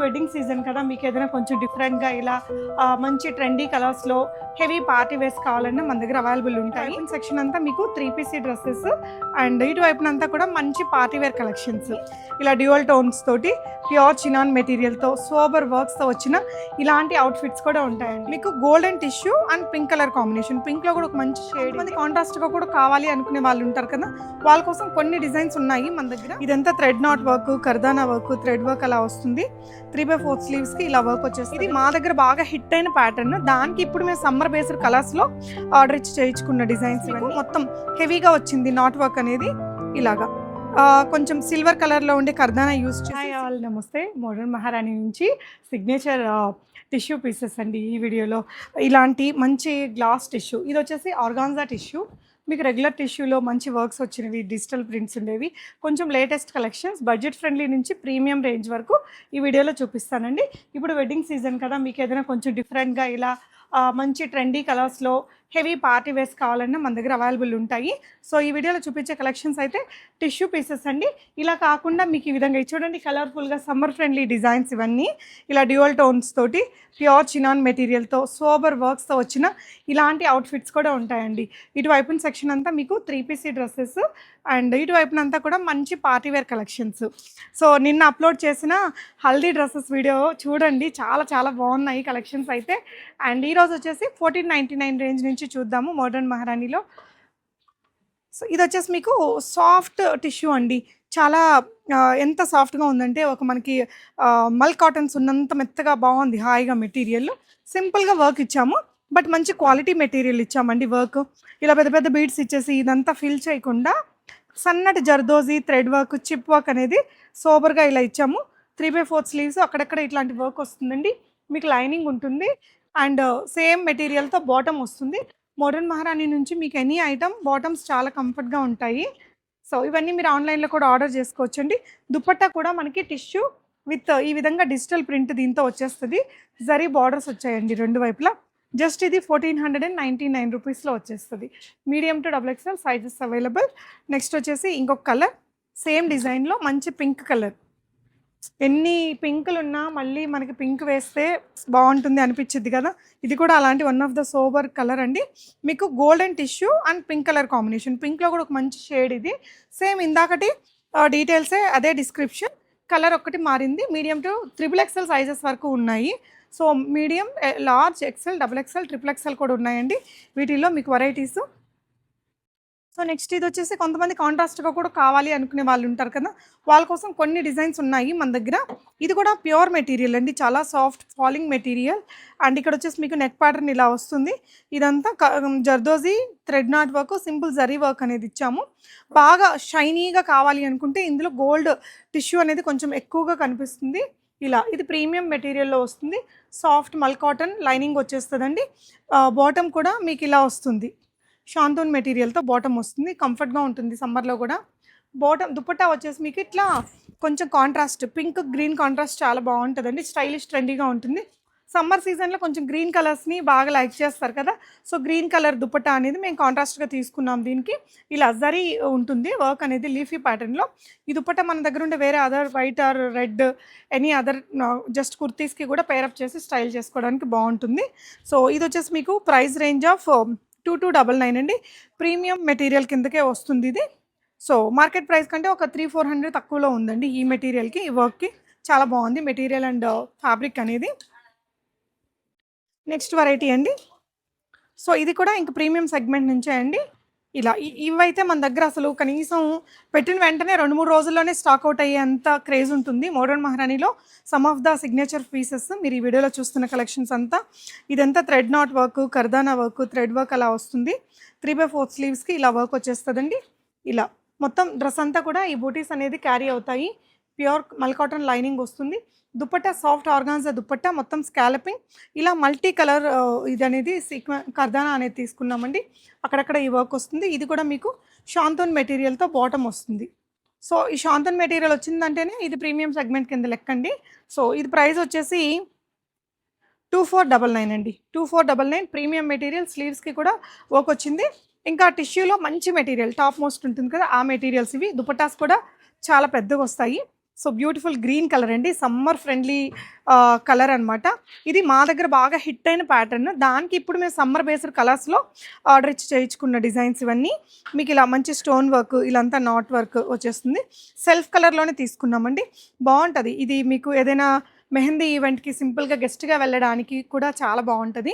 Wedding season కదా, మీకు ఏదైనా కొంచెం డిఫరెంట్గా ఇలా మంచి ట్రెండీ కలర్స్లో హెవీ పార్టీ వేర్స్ కావాలన్నా మన దగ్గర అవైలబుల్ ఉంటాయి. సెక్షన్ అంతా మీకు 3PC డ్రెస్సెస్ అండ్ ఇటువైపునంతా కూడా మంచి పార్టీ వేర్ కలెక్షన్స్, ఇలా డ్యూయల్ టోన్స్ తోటి ప్యూర్ చినాన్ మెటీరియల్తో సోబర్ వర్క్స్తో వచ్చిన ఇలాంటి అవుట్ఫిట్స్ కూడా ఉంటాయండి. మీకు golden tissue and pink colour combination, పింక్లో కూడా ఒక మంచి షేడ్, మంది కాంట్రాస్ట్గా కూడా కావాలి అనుకునే వాళ్ళు ఉంటారు కదా, వాళ్ళ కోసం కొన్ని డిజైన్స్ ఉన్నాయి మన దగ్గర. ఇదంతా thread knot work, kardana work, thread work అలా వస్తుంది. 3/4 స్లీవ్స్ కి ఇలా వర్క్ వచ్చేస్తుంది. ఇది మా దగ్గర బాగా హిట్ అయిన ప్యాటర్న్. దానికి ఇప్పుడు మేము సమ్మర్ బేస్డ్ కలర్స్ లో ఆర్డర్ ఇచ్చి చేయించుకున్న డిజైన్స్. మొత్తం హెవీగా వచ్చింది నాట్ వర్క్ అనేది. ఇలాగా కొంచెం సిల్వర్ కలర్ లో ఉండే కర్దానా యూస్ చేయాలి. నమస్తే, మోడర్న్ మహారాణి నుంచి సిగ్నేచర్ టిష్యూ పీసెస్ అండి. ఈ వీడియోలో ఇలాంటి మంచి గ్లాస్ టిష్యూ, ఇది వచ్చేసి ఆర్గాన్జా టిష్యూ. మీకు రెగ్యులర్ టిష్యూలో మంచి వర్క్స్ వచ్చినవి, డిజిటల్ ప్రింట్స్ ఉండేవి, కొంచెం లేటెస్ట్ కలెక్షన్స్, బడ్జెట్ ఫ్రెండ్లీ నుంచి ప్రీమియం రేంజ్ వరకు ఈ వీడియోలో చూపిస్తానండి. ఇప్పుడు వెడ్డింగ్ సీజన్ కదా, మీకు ఏదైనా కొంచెం డిఫరెంట్గా ఇలా మంచి ట్రెండీ కలర్స్లో హెవీ పార్టీ వేర్స్ కావాలన్నా మన దగ్గర అవైలబుల్ ఉంటాయి. సో ఈ వీడియోలో చూపించే కలెక్షన్స్ అయితే టిష్యూ పీసెస్ అండి. ఇలా కాకుండా మీకు ఈ విధంగా చూడండి, కలర్ఫుల్గా సమ్మర్ ఫ్రెండ్లీ డిజైన్స్ ఇవన్నీ, ఇలా డ్యూయల్ టోన్స్ తోటి ప్యూర్ చినాన్ మెటీరియల్తో సోబర్ వర్క్స్తో వచ్చిన ఇలాంటి అవుట్ఫిట్స్ కూడా ఉంటాయండి. ఇటువైపున సెక్షన్ అంతా మీకు 3PC డ్రెస్సెస్ అండ్ ఇటువైపునంతా కూడా మంచి పార్టీ వేర్ కలెక్షన్స్. సో నిన్న అప్లోడ్ చేసిన హల్దీ డ్రెస్సెస్ వీడియో చూడండి, చాలా చాలా బాగున్నాయి కలెక్షన్స్ అయితే. అండ్ ఈరోజు వచ్చేసి 1499 రేంజ్ నుంచి చూద్దాము మోడర్న్ మహారాణిలో. సో ఇది వచ్చేసి మీకు సాఫ్ట్ టిష్యూ అండి. చాలా ఎంత సాఫ్ట్గా ఉందంటే ఒక మనకి మల్ కాటన్స్ ఉన్నంత మెత్తగా బాగుంది, హాయిగా మెటీరియల్. సింపుల్గా వర్క్ ఇచ్చాము, బట్ మంచి క్వాలిటీ మెటీరియల్ ఇచ్చామండి. వర్క్ ఇలా పెద్ద పెద్ద బీడ్స్ ఇచ్చేసి ఇదంతా ఫిల్ చేయకుండా సన్నటి zardozi thread work, chip work అనేది సోబర్గా ఇలా ఇచ్చాము. 3/4 స్లీవ్స్, అక్కడక్కడ ఇట్లాంటి వర్క్ వస్తుందండి. మీకు లైనింగ్ ఉంటుంది అండ్ సేమ్ మెటీరియల్తో బాటమ్ వస్తుంది. మోడర్న్ మహారాణి నుంచి మీకు ఎనీ ఐటమ్ బాటమ్స్ చాలా కంఫర్ట్గా ఉంటాయి. సో ఇవన్నీ మీరు ఆన్లైన్లో కూడా ఆర్డర్ చేసుకోవచ్చండి. దుపట్టా కూడా మనకి టిష్యూ విత్ ఈ విధంగా డిజిటల్ ప్రింట్ దీంతో వచ్చేస్తుంది. జరీ బార్డర్స్ వచ్చాయండి రెండు వైపులా. జస్ట్ ఇది 1499 రూపీస్లో వచ్చేస్తుంది. Medium to XXL sizes available. Next వచ్చేసి ఇంకొక కలర్, సేమ్ డిజైన్లో మంచి పింక్ కలర్. ఎన్ని పింకులు ఉన్నా మళ్ళీ మనకి పింక్ వేస్తే బాగుంటుంది అనిపించింది కదా, ఇది కూడా అలాంటి one of the sober colour అండి. మీకు golden tissue and pink colour combination, పింక్లో కూడా ఒక మంచి షేడ్. ఇది సేమ్ ఇందాకటి డీటెయిల్సే, అదే డిస్క్రిప్షన్, కలర్ ఒక్కటి మారింది. మీడియం టు XXL సైజెస్ వరకు ఉన్నాయి. So medium, large, XL, XXL, XXL కూడా ఉన్నాయండి. వీటిల్లో మీకు వెరైటీస్. సో నెక్స్ట్ ఇది వచ్చేసి కొంతమంది కాంట్రాస్ట్గా కూడా కావాలి అనుకునే వాళ్ళు ఉంటారు కదా, వాళ్ళ కోసం కొన్ని డిజైన్స్ ఉన్నాయి మన దగ్గర. ఇది కూడా ప్యూర్ మెటీరియల్ అండి, చాలా సాఫ్ట్ ఫాలింగ్ మెటీరియల్. అండ్ ఇక్కడ వచ్చేసి మీకు నెక్ ప్యాటర్న్ ఇలా వస్తుంది. ఇదంతా zardozi thread knot work, simple zari work అనేది ఇచ్చాము. బాగా షైనీగా కావాలి అనుకుంటే ఇందులో గోల్డ్ టిష్యూ అనేది కొంచెం ఎక్కువగా కనిపిస్తుంది. ఇలా ఇది ప్రీమియం మెటీరియల్లో వస్తుంది. సాఫ్ట్ మల్ కాటన్ లైనింగ్ వచ్చేస్తుందండి. బాటమ్ కూడా మీకు ఇలా వస్తుంది, షాంతూన్ మెటీరియల్తో బాటమ్ వస్తుంది. కంఫర్ట్గా ఉంటుంది సమ్మర్లో కూడా. బాటమ్ దుపట్టా వచ్చేసి మీకు ఇట్లా కొంచెం కాంట్రాస్ట్, పింక్ గ్రీన్ కాంట్రాస్ట్ చాలా బాగుంటుందండి. స్టైలిష్ ట్రెండీగా ఉంటుంది. సమ్మర్ సీజన్లో కొంచెం గ్రీన్ కలర్స్ని బాగా లైక్ చేస్తారు కదా, సో గ్రీన్ కలర్ దుపట్టా అనేది మేము కాంట్రాస్ట్గా తీసుకున్నాం. దీనికి ఇలా జరీ ఉంటుంది వర్క్ అనేది లీఫీ ప్యాటర్న్లో. ఈ దుపట్టా మన దగ్గర ఉండే వేరే other white or red any other just కుర్తీస్కి కూడా పేరప్ చేసి స్టైల్ చేసుకోవడానికి బాగుంటుంది. సో ఇది వచ్చేసి మీకు ప్రైస్ రేంజ్ ఆఫ్ 2299 అండి. ప్రీమియం మెటీరియల్ కిందకే వస్తుంది ఇది. సో మార్కెట్ ప్రైస్ కంటే ఒక 300-400 తక్కువలో ఉందండి ఈ మెటీరియల్కి, ఈ వర్క్కి. చాలా బాగుంది మెటీరియల్ అండ్ ఫ్యాబ్రిక్ అనేది. నెక్స్ట్ వెరైటీ అండి. సో ఇది కూడా ఇంక ప్రీమియం సెగ్మెంట్ నుంచే అండి. ఇలా ఇవైతే మన దగ్గర అసలు కనీసం పెట్టిన వెంటనే 2-3 రోజుల్లోనే స్టాక్ అవుట్ అయ్యేంత క్రేజ్ ఉంటుంది మోడర్న్ మహారాణిలో. Some of the signature pieces మీరు ఈ వీడియోలో చూస్తున్న కలెక్షన్స్ అంతా. ఇదంతా thread knot work, kardana work, thread work అలా వస్తుంది. 3/4 స్లీవ్స్కి ఇలా వర్క్ వచ్చేస్తుందండి. ఇలా మొత్తం డ్రెస్ అంతా కూడా ఈ బూటీస్ అనేది క్యారీ అవుతాయి. ప్యూర్ మల్ కాటన్ లైనింగ్ వస్తుంది. దుపట్టా సాఫ్ట్ ఆర్గాన్జా దుపట్టా, మొత్తం స్కాలపింగ్. ఇలా మల్టీ కలర్ ఇది అనేది కర్దానా అనేది తీసుకున్నామండి. అక్కడక్కడ ఈ వర్క్ వస్తుంది. ఇది కూడా మీకు షాంతూన్ మెటీరియల్తో బాటమ్ వస్తుంది. సో ఈ షాంతూన్ మెటీరియల్ వచ్చిందంటేనే ఇది ప్రీమియం సెగ్మెంట్ కింద లెక్కండి. సో ఇది ప్రైస్ వచ్చేసి 2499 అండి. 2499 ప్రీమియం మెటీరియల్. స్లీవ్స్కి కూడా వర్క్ వచ్చింది. ఇంకా టిష్యూలో మంచి మెటీరియల్ టాప్ మోస్ట్ ఉంటుంది కదా, ఆ మెటీరియల్స్ ఇవి. దుపట్టాస్ కూడా చాలా పెద్దగా వస్తాయి. సో బ్యూటిఫుల్ గ్రీన్ కలర్ అండి, సమ్మర్ ఫ్రెండ్లీ కలర్ అనమాట. ఇది మా దగ్గర బాగా హిట్ అయిన ప్యాటర్న్. దానికి ఇప్పుడు మేము సమ్మర్ బేస్డ్ కలర్స్లో ఆర్డర్ ఇచ్చి చేయించుకున్న డిజైన్స్ ఇవన్నీ. మీకు ఇలా మంచి స్టోన్ వర్క్, ఇలాంతా నాట్ వర్క్ వచ్చేస్తుంది. సెల్ఫ్ కలర్లోనే తీసుకున్నామండి, బాగుంటుంది. ఇది మీకు ఏదైనా మెహందీ ఈవెంట్కి సింపుల్గా గెస్ట్గా వెళ్ళడానికి కూడా చాలా బాగుంటుంది.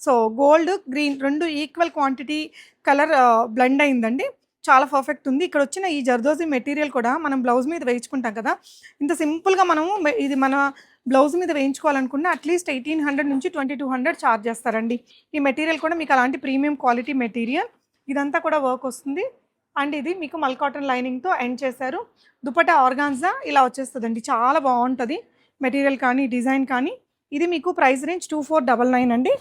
సో గోల్డ్ గ్రీన్ రెండు ఈక్వల్ క్వాంటిటీ కలర్ బ్లెండ్ అయిందండి, చాలా పర్ఫెక్ట్ ఉంది. ఇక్కడ వచ్చిన ఈ జర్దోజీ మెటీరియల్ కూడా మనం బ్లౌజ్ మీద వేయించుకుంటాం కదా, ఇంత సింపుల్గా మనము ఇది మన బ్లౌజ్ మీద వేయించుకోవాలనుకున్న అట్లీస్ట్ 1800 నుంచి 2200 ఛార్జ్ చేస్తారండి. ఈ మెటీరియల్ కూడా మీకు అలాంటి ప్రీమియం క్వాలిటీ మెటీరియల్. ఇదంతా కూడా వర్క్ వస్తుంది. అండ్ ఇది మీకు మల్ కాటన్ లైనింగ్తో ఎండ్ చేశారు. దుపట్టా ఆర్గాన్జా ఇలా వచ్చేస్తుందండి, చాలా బాగుంటుంది మెటీరియల్ కానీ డిజైన్ కానీ. ఇది మీకు ప్రైస్ రేంజ్ 2499 అండి.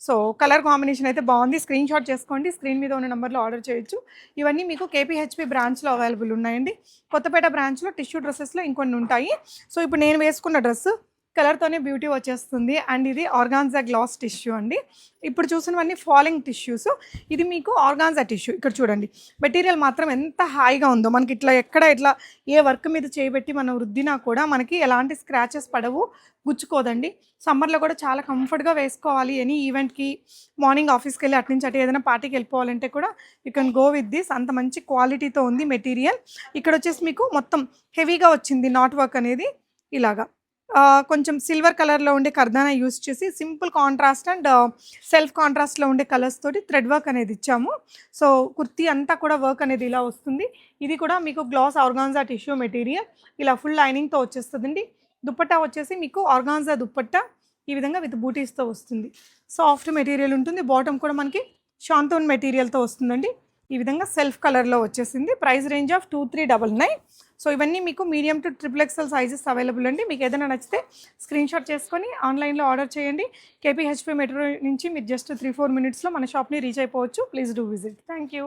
సో కలర్ కాంబినేషన్ అయితే బాగుంది, స్క్రీన్ షాట్ చేసుకోండి, స్క్రీన్ మీద ఉన్న నెంబర్లో ఆర్డర్ చేయొచ్చు. ఇవన్నీ మీకు కేపీహెచ్పి బ్రాంచ్లో అవైలబుల్ ఉన్నాయండి. కొత్తపేట బ్రాంచ్లో టిష్యూ డ్రెస్సెస్లో ఇంకొన్ని ఉంటాయి. సో ఇప్పుడు నేను వేసుకున్న డ్రెస్సు కలర్తోనే బ్యూటీ వచ్చేస్తుంది. అండ్ ఇది ఆర్గాన్జా గ్లాస్ టిష్యూ అండి. ఇప్పుడు చూసినవన్నీ ఫాలింగ్ టిష్యూస్. ఇది మీకు ఆర్గాన్జా టిష్యూ. ఇక్కడ చూడండి మెటీరియల్ మాత్రం ఎంత హాయిగా ఉందో, మనకి ఇట్లా ఎక్కడ ఇట్లా ఏ వర్క్ మీద చేయబెట్టి మనం రుద్దినా కూడా మనకి ఎలాంటి స్క్రాచెస్ పడవు, గుచ్చుకోదండి. సమ్మర్లో కూడా చాలా కంఫర్ట్గా వేసుకోవాలి. ఎనీ ఈవెంట్కి మార్నింగ్ ఆఫీస్కి వెళ్ళి అటు నుంచి అటు ఏదైనా పార్టీకి వెళ్ళిపోవాలంటే కూడా you can go with this. అంత మంచి క్వాలిటీతో ఉంది మెటీరియల్. ఇక్కడ వచ్చేసి మీకు మొత్తం హెవీగా వచ్చింది నాట్ వర్క్ అనేది. ఇలాగా కొంచెం సిల్వర్ కలర్లో ఉండే కర్దానా యూస్ చేసి సింపుల్ కాంట్రాస్ట్ అండ్ సెల్ఫ్ కాంట్రాస్ట్లో ఉండే కలర్స్ తోటి థ్రెడ్ వర్క్ అనేది ఇచ్చాము. సో కుర్తీ అంతా కూడా వర్క్ అనేది ఇలా వస్తుంది. ఇది కూడా మీకు గ్లాస్ ఆర్గాన్జా టిష్యూ మెటీరియల్, ఇలా ఫుల్ లైనింగ్తో వచ్చేస్తుందండి. దుప్పట్టా వచ్చేసి మీకు ఆర్గాన్జా దుప్పట్టా ఈ విధంగా విత్ బూటీస్తో వస్తుంది. సాఫ్ట్ మెటీరియల్ ఉంటుంది. బాటమ్ కూడా మనకి షాంతోన్ మెటీరియల్తో వస్తుందండి. ఈ విధంగా సెల్ఫ్ కలర్లో వచ్చేసింది. Price range of 2399. సో ఇవన్నీ మీకు medium to XXL sizes available అండి. మీకు ఏదైనా నచ్చితే స్క్రీన్ షాట్ చేసుకొని ఆన్లైన్లో ఆర్డర్ చేయండి. కేపీహెచ్పి మెట్రో నుంచి మీరు జస్ట్ 3-4 మినిట్స్లో మన షాప్ని రీచ్ అయిపోవచ్చు. Please do visit. Thank you.